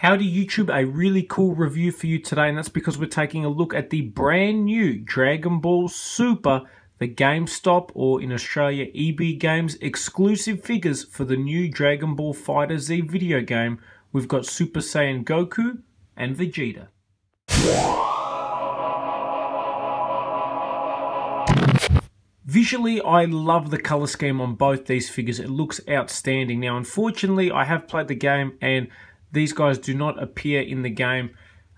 Howdy YouTube, a really cool review for you today, and that's because we're taking a look at the brand new Dragon Ball Super, the GameStop, or in Australia EB Games, exclusive figures for the new Dragon Ball FighterZ video game. We've got Super Saiyan Goku and Vegeta. Visually, I love the color scheme on both these figures. It looks outstanding. Now, unfortunately, I have played the game and these guys do not appear in the game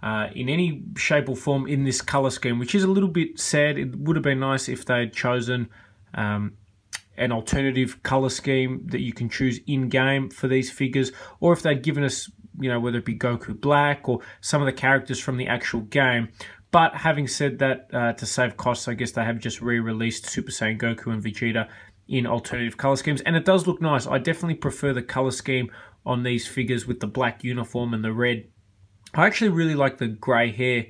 in any shape or form in this color scheme, which is a little bit sad. It would have been nice if they had chosen an alternative color scheme that you can choose in-game for these figures, or if they'd given us, you know, whether it be Goku Black or some of the characters from the actual game. But having said that, to save costs, I guess they have just re-released Super Saiyan Goku and Vegeta in alternative color schemes, and it does look nice. I definitely prefer the color scheme on these figures with the black uniform and the red. I actually really like the grey hair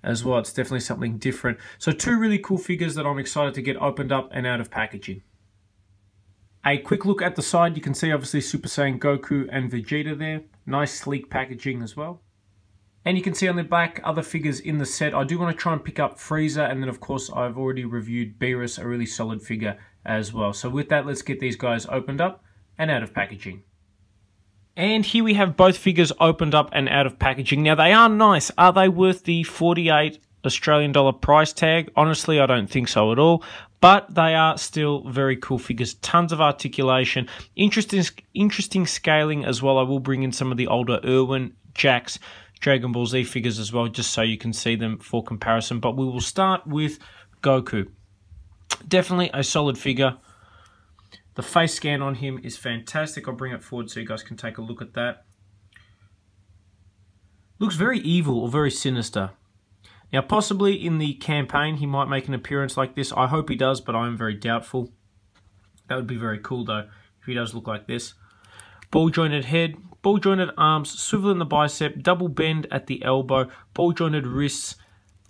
as well. It's definitely something different. So two really cool figures that I'm excited to get opened up and out of packaging. A quick look at the side, you can see obviously Super Saiyan Goku and Vegeta there. Nice sleek packaging as well. And you can see on the back other figures in the set. I do want to try and pick up Frieza, and then of course I've already reviewed Beerus, a really solid figure as well. So with that, let's get these guys opened up and out of packaging. And here we have both figures opened up and out of packaging. Now, they are nice. Are they worth the 48 Australian dollar price tag? Honestly, I don't think so at all. But they are still very cool figures. Tons of articulation. Interesting scaling as well. I will bring in some of the older Irwin, Jax, Dragon Ball Z figures as well, just so you can see them for comparison. But we will start with Goku. Definitely a solid figure. The face scan on him is fantastic. I'll bring it forward so you guys can take a look at that. Looks very evil or very sinister. Now, possibly in the campaign, he might make an appearance like this. I hope he does, but I am very doubtful. That would be very cool, though, if he does look like this. Ball-jointed head, ball-jointed arms, swivel in the bicep, double bend at the elbow, ball-jointed wrists,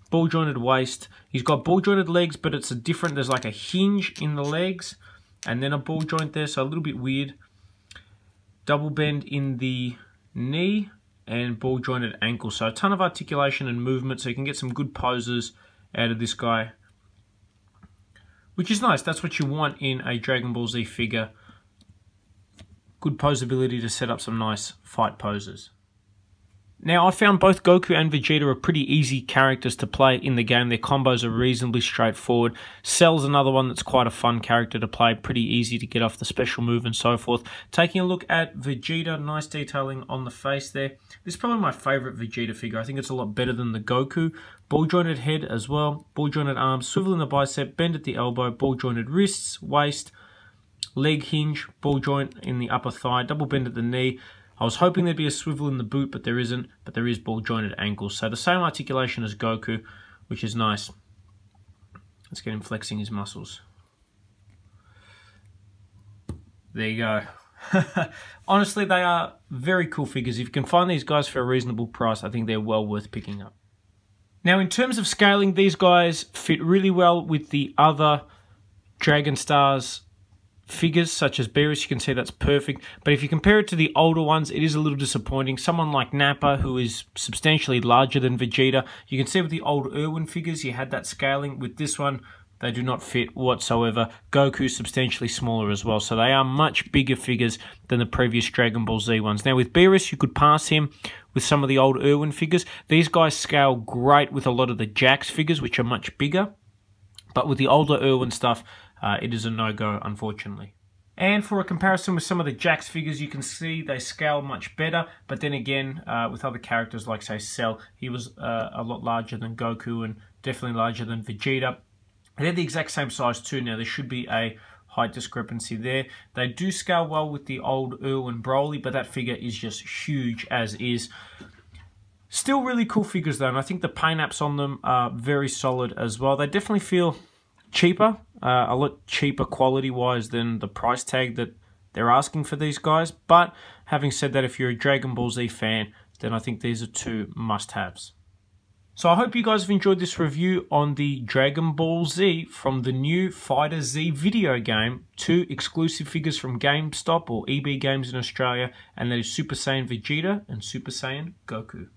ball-jointed waist. He's got ball-jointed legs, but it's a different, there's like a hinge in the legs, and then a ball joint there, so a little bit weird. Double bend in the knee and ball jointed ankle. So a ton of articulation and movement, so you can get some good poses out of this guy, which is nice. That's what you want in a Dragon Ball Z figure. Good posability to set up some nice fight poses. Now, I found both Goku and Vegeta are pretty easy characters to play in the game. Their combos are reasonably straightforward. Cell's another one that's quite a fun character to play. Pretty easy to get off the special move and so forth. Taking a look at Vegeta, nice detailing on the face there. This is probably my favourite Vegeta figure. I think it's a lot better than the Goku. Ball-jointed head as well. Ball-jointed arms, swivel in the bicep, bend at the elbow, ball-jointed wrists, waist, leg hinge, ball joint in the upper thigh, double bend at the knee. I was hoping there'd be a swivel in the boot, but there isn't. But there is ball-jointed ankles. So the same articulation as Goku, which is nice. Let's get him flexing his muscles. There you go. Honestly, they are very cool figures. If you can find these guys for a reasonable price, I think they're well worth picking up. Now, in terms of scaling, these guys fit really well with the other Dragon Stars figures, such as Beerus. You can see that's perfect, but if you compare it to the older ones, it is a little disappointing. Someone like Nappa, who is substantially larger than Vegeta, you can see with the old Irwin figures, you had that scaling. With this one, they do not fit whatsoever. Goku's substantially smaller as well, so they are much bigger figures than the previous Dragon Ball Z ones. Now, with Beerus, you could pass him with some of the old Irwin figures. These guys scale great with a lot of the Jax figures, which are much bigger, but with the older Irwin stuff, it is a no-go, unfortunately. And for a comparison with some of the Jax figures, you can see they scale much better. But then again, with other characters like, say, Cell, he was a lot larger than Goku and definitely larger than Vegeta. They're the exact same size too now. There should be a height discrepancy there. They do scale well with the old Irwin Broly, but that figure is just huge as is. Still really cool figures though, and I think the paint apps on them are very solid as well. They definitely feel cheaper, a lot cheaper quality-wise than the price tag that they're asking for these guys. But having said that, if you're a Dragon Ball Z fan, then I think these are two must-haves. So I hope you guys have enjoyed this review on the Dragon Ball Z from the new Fighter Z video game. 2 exclusive figures from GameStop or EB Games in Australia, and that is Super Saiyan Vegeta and Super Saiyan Goku.